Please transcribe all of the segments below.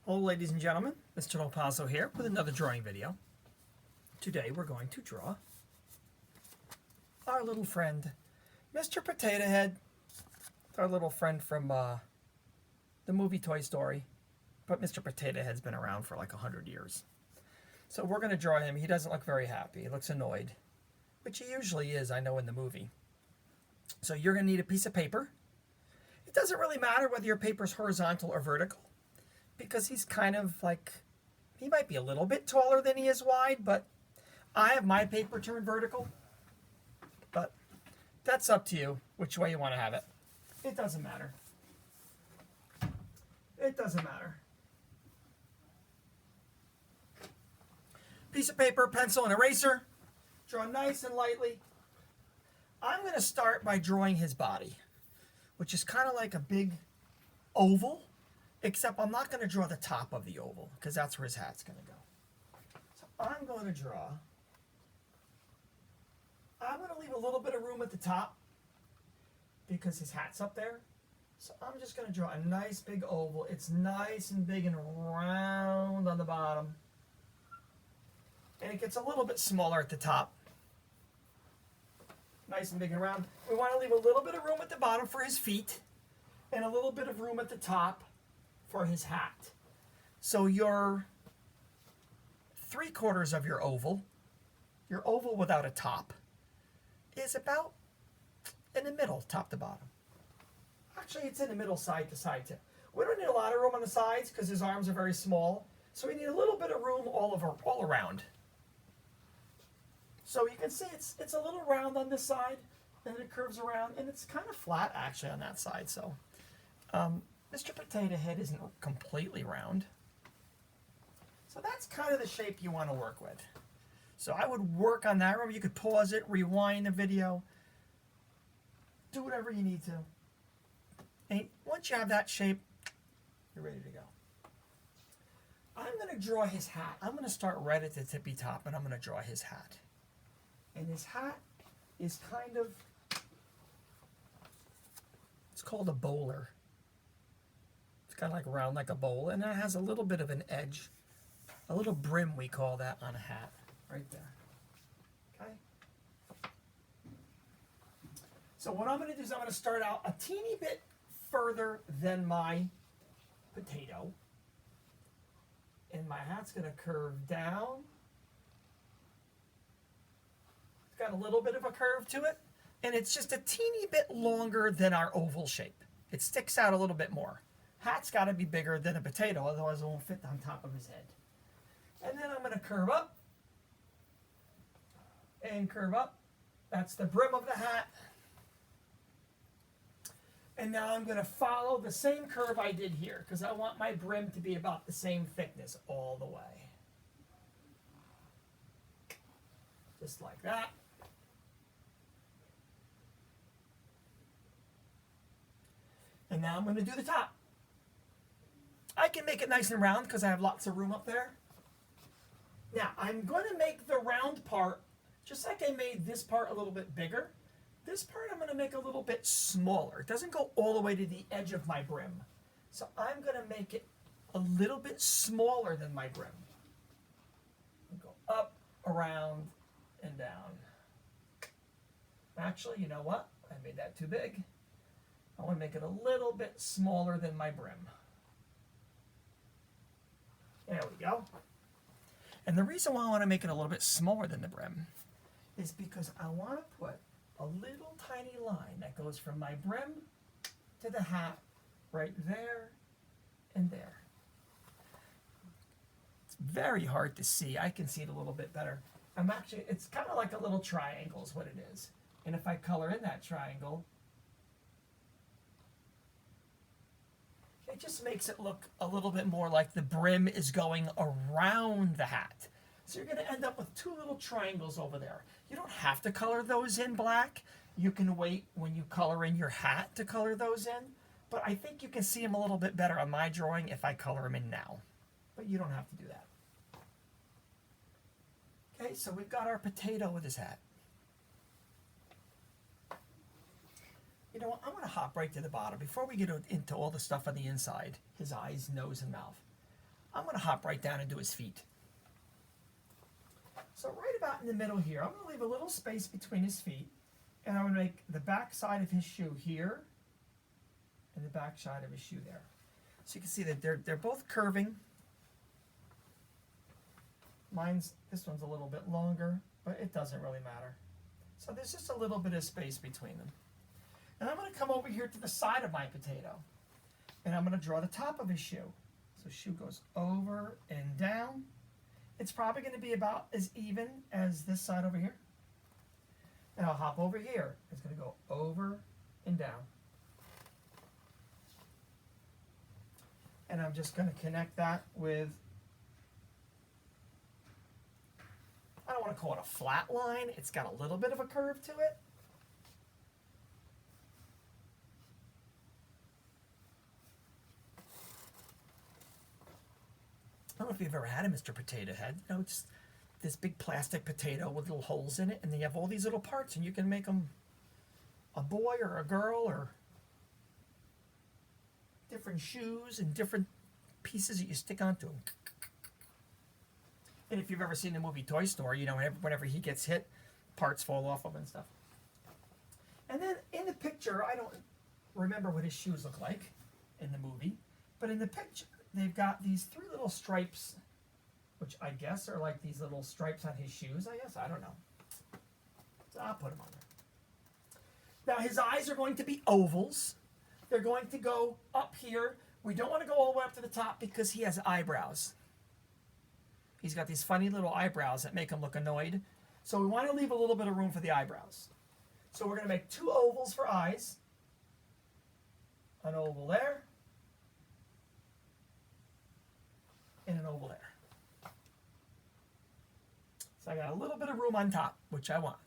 Hello ladies and gentlemen, Mr. Lopazzo here with another drawing video. Today we're going to draw our little friend, Mr. Potato Head, our little friend from the movie Toy Story, but Mr. Potato Head's been around for like 100 years. So we're going to draw him. He doesn't look very happy. He looks annoyed, which he usually is, I know, in the movie. So you're going to need a piece of paper. It doesn't really matter whether your paper's horizontal or vertical, because he's kind of like, he might be a little bit taller than he is wide, but I have my paper turned vertical. But that's up to you, which way you want to have it. It doesn't matter. It doesn't matter. Piece of paper, pencil, and eraser. Draw nice and lightly. I'm going to start by drawing his body, which is kind of like a big oval. Except I'm not going to draw the top of the oval, because that's where his hat's going to go. So I'm going to leave a little bit of room at the top, because his hat's up there. So I'm just going to draw a nice big oval. It's nice and big and round on the bottom. And it gets a little bit smaller at the top. Nice and big and round. We want to leave a little bit of room at the bottom for his feet, and a little bit of room at the top for his hat. So your 3/4 of your oval without a top, is about in the middle, top to bottom. Actually, it's in the middle, side to side too. We don't need a lot of room on the sides because his arms are very small, so we need a little bit of room all around. So you can see it's a little round on this side, and it curves around, and it's kind of flat actually on that side. So Mr. Potato Head isn't completely round. So that's kind of the shape you want to work with. So I would work on that. Remember, you could pause it, rewind the video, do whatever you need to. And once you have that shape, you're ready to go. I'm going to draw his hat. I'm going to start right at the tippy top, and I'm going to draw his hat. And his hat is kind of, it's called a bowler. It's kind of like round like a bowl, and it has a little bit of an edge, a little brim, we call that on a hat, right there. Okay? So what I'm going to do is I'm going to start out a teeny bit further than my potato, and my hat's going to curve down. It's got a little bit of a curve to it, and it's just a teeny bit longer than our oval shape. It sticks out a little bit more. Hat's got to be bigger than a potato, otherwise it won't fit on top of his head. And then I'm going to curve up and curve up. That's the brim of the hat. And now I'm going to follow the same curve I did here, because I want my brim to be about the same thickness all the way. Just like that. And now I'm going to do the top. I can make it nice and round because I have lots of room up there. Now, I'm going to make the round part, just like I made this part a little bit bigger. This part I'm going to make a little bit smaller. It doesn't go all the way to the edge of my brim. So I'm going to make it a little bit smaller than my brim. Go up, around, and down. Actually, you know what? I made that too big. I want to make it a little bit smaller than my brim. There we go. And the reason why I want to make it a little bit smaller than the brim is because I want to put a little tiny line that goes from my brim to the hat right there and there. It's very hard to see. I can see it a little bit better. It's kind of like a little triangle is what it is. And if I color in that triangle, it just makes it look a little bit more like the brim is going around the hat. So you're going to end up with two little triangles over there. You don't have to color those in black. You can wait when you color in your hat to color those in. But I think you can see them a little bit better on my drawing if I color them in now. But you don't have to do that. Okay, so we've got our potato with his hat. You know what, I'm going to hop right to the bottom. Before we get into all the stuff on the inside, his eyes, nose, and mouth, I'm going to hop right down and do his feet. So right about in the middle here, I'm going to leave a little space between his feet, and I'm going to make the back side of his shoe here, and the back side of his shoe there. So you can see that they're both curving. This one's a little bit longer, but it doesn't really matter. So there's just a little bit of space between them. And I'm going to come over here to the side of my potato, and I'm going to draw the top of his shoe. So shoe goes over and down. It's probably going to be about as even as this side over here. And I'll hop over here. It's going to go over and down. And I'm just going to connect that with, I don't want to call it a flat line. It's got a little bit of a curve to it. I don't know if you've ever had a Mr. Potato Head. You know, just this big plastic potato with little holes in it, and they have all these little parts, and you can make them a boy or a girl or different shoes and different pieces that you stick onto them. And if you've ever seen the movie Toy Story, you know, whenever he gets hit, parts fall off of him and stuff. And then in the picture, I don't remember what his shoes look like in the movie, but in the picture, they've got these 3 little stripes, which I guess are like these little stripes on his shoes, I guess. I don't know. So I'll put them on there. Now his eyes are going to be ovals. They're going to go up here. We don't want to go all the way up to the top because he has eyebrows. He's got these funny little eyebrows that make him look annoyed. So we want to leave a little bit of room for the eyebrows. So we're going to make 2 ovals for eyes. An oval there. And an oval there. So I got a little bit of room on top, which I want.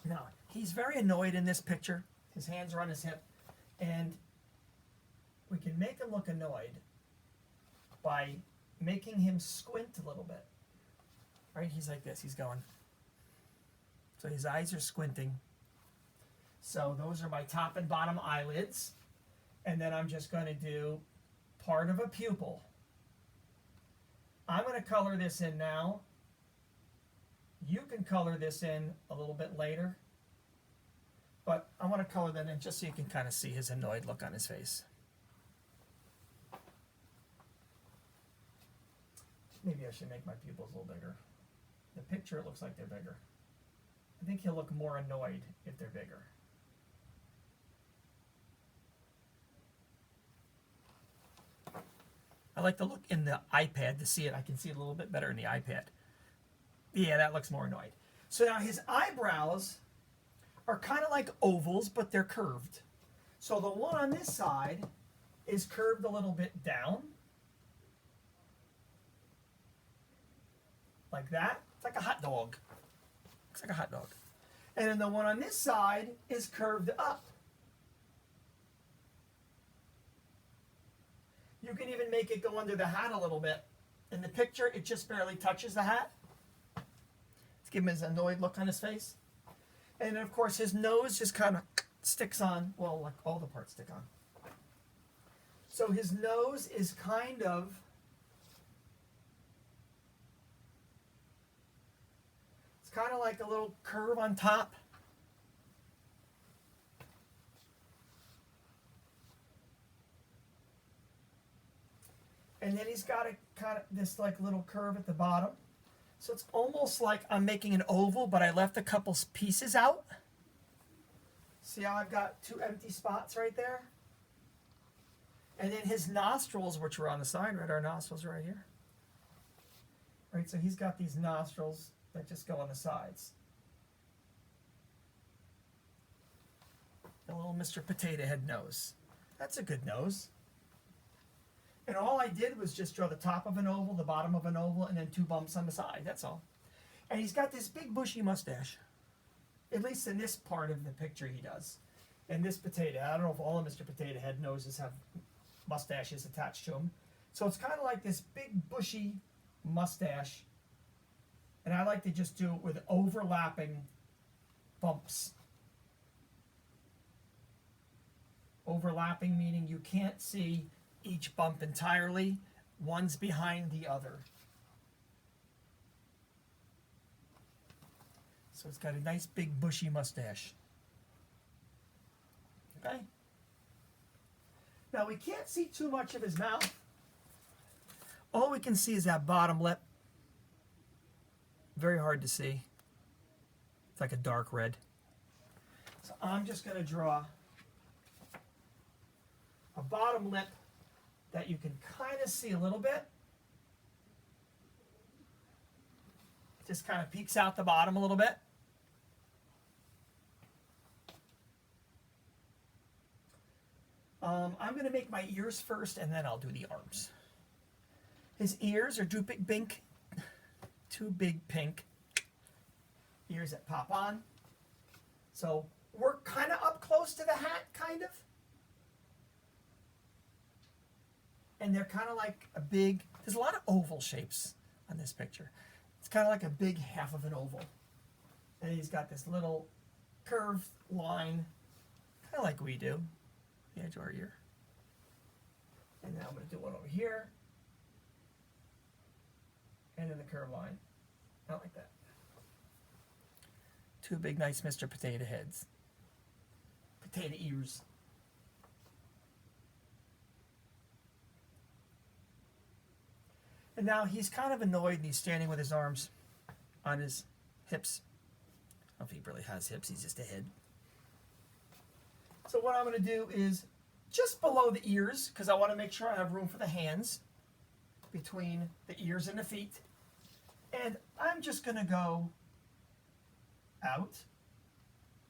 Now, he's very annoyed in this picture. His hands are on his hip. And we can make him look annoyed by making him squint a little bit. Right? He's like this. He's going. So his eyes are squinting. So those are my top and bottom eyelids. And then I'm just going to do part of a pupil. I'm going to color this in now. You can color this in a little bit later. But I want to color that in just so you can kind of see his annoyed look on his face. Maybe I should make my pupils a little bigger. The picture, it looks like they're bigger. I think he'll look more annoyed if they're bigger. I like to look in the iPad to see it. I can see it a little bit better in the iPad. Yeah, that looks more annoyed. So now his eyebrows are kind of like ovals, but they're curved. So the one on this side is curved a little bit down. Like that. It's like a hot dog. Looks like a hot dog. And then the one on this side is curved up. You can even make it go under the hat a little bit. In the picture, it just barely touches the hat. Let's give him his annoyed look on his face. And of course, his nose just kind of sticks on. Well, like all the parts stick on. So his nose is kind of like a little curve on top. And then he's got a kind of this like little curve at the bottom. So it's almost like I'm making an oval, but I left a couple pieces out. See how I've got 2 empty spots right there? And then his nostrils, which are on the side, right? Our nostrils are right here. Right, so he's got these nostrils that just go on the sides. A little Mr. Potato Head nose. That's a good nose. And all I did was just draw the top of an oval, the bottom of an oval, and then 2 bumps on the side. That's all. And he's got this big bushy mustache. At least in this part of the picture he does. And this potato, I don't know if all of Mr. Potato Head noses have mustaches attached to them. So it's kind of like this big bushy mustache. And I like to just do it with overlapping bumps. Overlapping meaning you can't see each bump entirely. One's behind the other. So it's got a nice big bushy mustache. Okay? Now we can't see too much of his mouth. All we can see is that bottom lip. Very hard to see. It's like a dark red. So I'm just going to draw a bottom lip that you can kind of see a little bit. Just kind of peeks out the bottom a little bit. I'm going to make my ears first, and then I'll do the arms. His ears are two big pink ears that pop on. So we're kind of up close to the hat, kind of. And they're kind of like a big, there's a lot of oval shapes on this picture. It's kind of like a big half of an oval. And he's got this little curved line, kind of like we do, the edge of our ear. And now I'm going to do one over here. And then the curved line. Not like that. Two big, nice Mr. Potato Heads. Potato ears. And now he's kind of annoyed and he's standing with his arms on his hips. I don't know if he really has hips, he's just a head. So what I'm going to do is just below the ears, because I want to make sure I have room for the hands between the ears and the feet. And I'm just going to go out,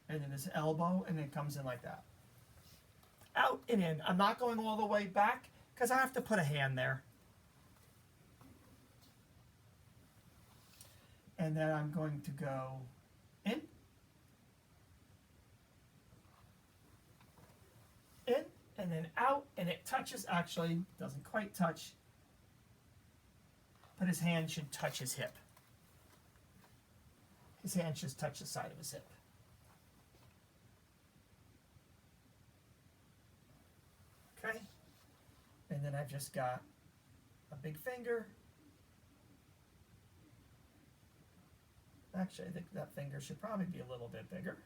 and then his elbow, and then it comes in like that. Out and in. I'm not going all the way back, because I have to put a hand there. And then I'm going to go in, and then out, and it touches, actually, doesn't quite touch, but his hand should touch his hip. His hand should touch the side of his hip. Okay? And then I've just got a big finger. Actually, I think that finger should probably be a little bit bigger.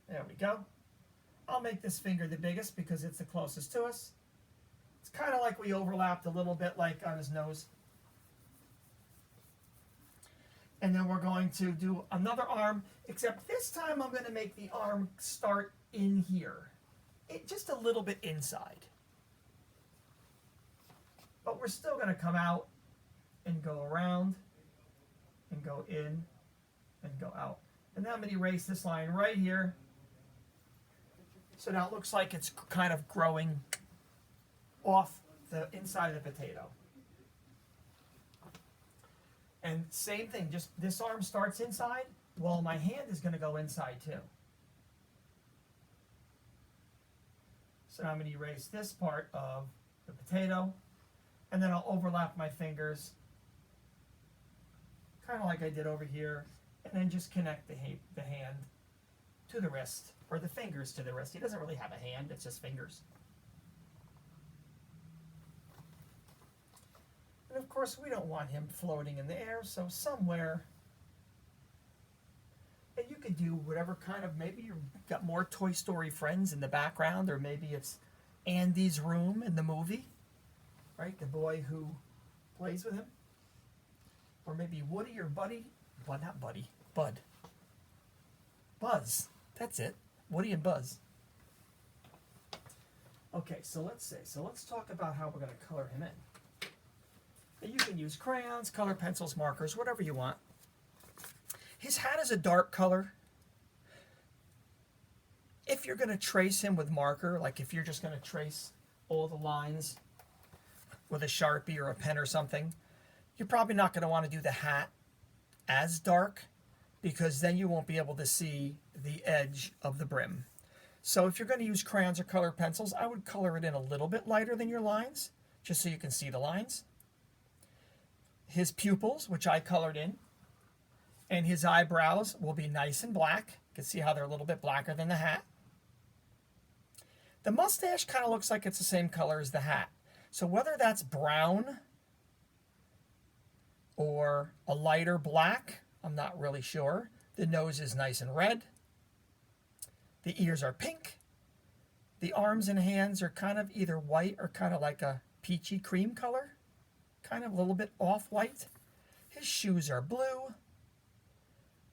There we go. I'll make this finger the biggest because it's the closest to us. It's kind of like we overlapped a little bit like on his nose. And then we're going to do another arm, except this time I'm going to make the arm start in here. Just a little bit inside. But we're still going to come out and go around and go in and go out. And then I'm going to erase this line right here. So now it looks like it's kind of growing off the inside of the potato. And same thing, just this arm starts inside. Well, my hand is going to go inside too. So now I'm going to erase this part of the potato. And then I'll overlap my fingers, kind of like I did over here, and then just connect the hand to the wrist, or the fingers to the wrist. He doesn't really have a hand, it's just fingers. And of course, we don't want him floating in the air, so somewhere, and you could do whatever kind of, maybe you've got more Toy Story friends in the background, or maybe it's Andy's room in the movie. Right, the boy who plays with him. Or maybe Woody or Buddy. Well, not Buddy, Bud. Buzz. That's it. Woody and Buzz. Okay, so let's see. So let's talk about how we're going to color him in. And you can use crayons, color pencils, markers, whatever you want. His hat is a dark color. If you're going to trace him with marker, like if you're just going to trace all the lines with a Sharpie or a pen or something, you're probably not going to want to do the hat as dark, because then you won't be able to see the edge of the brim. So if you're going to use crayons or color pencils, I would color it in a little bit lighter than your lines, just so you can see the lines. His pupils, which I colored in, And his eyebrows will be nice and black. You can see how they're a little bit blacker than the hat. The mustache kind of looks like it's the same color as the hat. So whether that's brown or a lighter black, I'm not really sure. The nose is nice and red. The ears are pink. The arms and hands are kind of either white or kind of like a peachy cream color. Kind of a little bit off-white. His shoes are blue.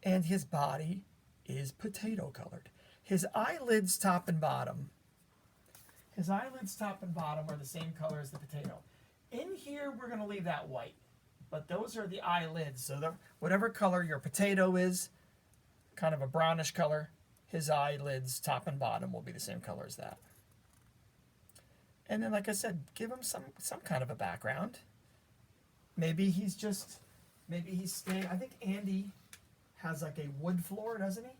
And his body is potato colored. His eyelids top and bottom. His eyelids top and bottom are the same color as the potato. In here, we're going to leave that white. But those are the eyelids. So whatever color your potato is, kind of a brownish color, his eyelids top and bottom will be the same color as that. And then, like I said, give him some kind of a background. Maybe he's staying. I think Andy has like a wood floor, doesn't he?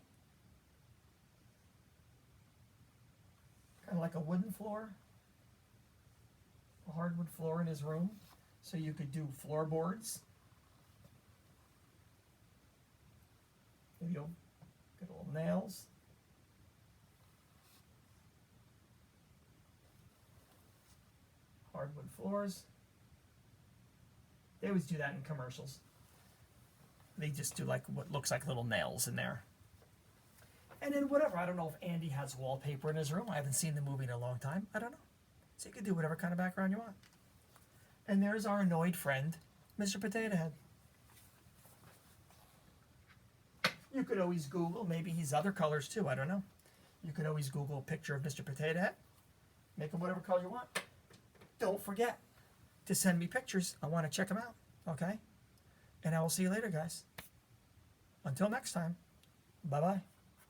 Kind of like a wooden floor, a hardwood floor in his room. So you could do floorboards. Maybe you'll get little nails. Hardwood floors. They always do that in commercials. They just do like what looks like little nails in there. And then whatever, I don't know if Andy has wallpaper in his room. I haven't seen the movie in a long time. I don't know. So you can do whatever kind of background you want. And there's our annoyed friend, Mr. Potato Head. You could always Google, maybe he's other colors too, I don't know. You could always Google a picture of Mr. Potato Head. Make him whatever color you want. Don't forget to send me pictures. I want to check them out, okay? And I will see you later, guys. Until next time, bye-bye.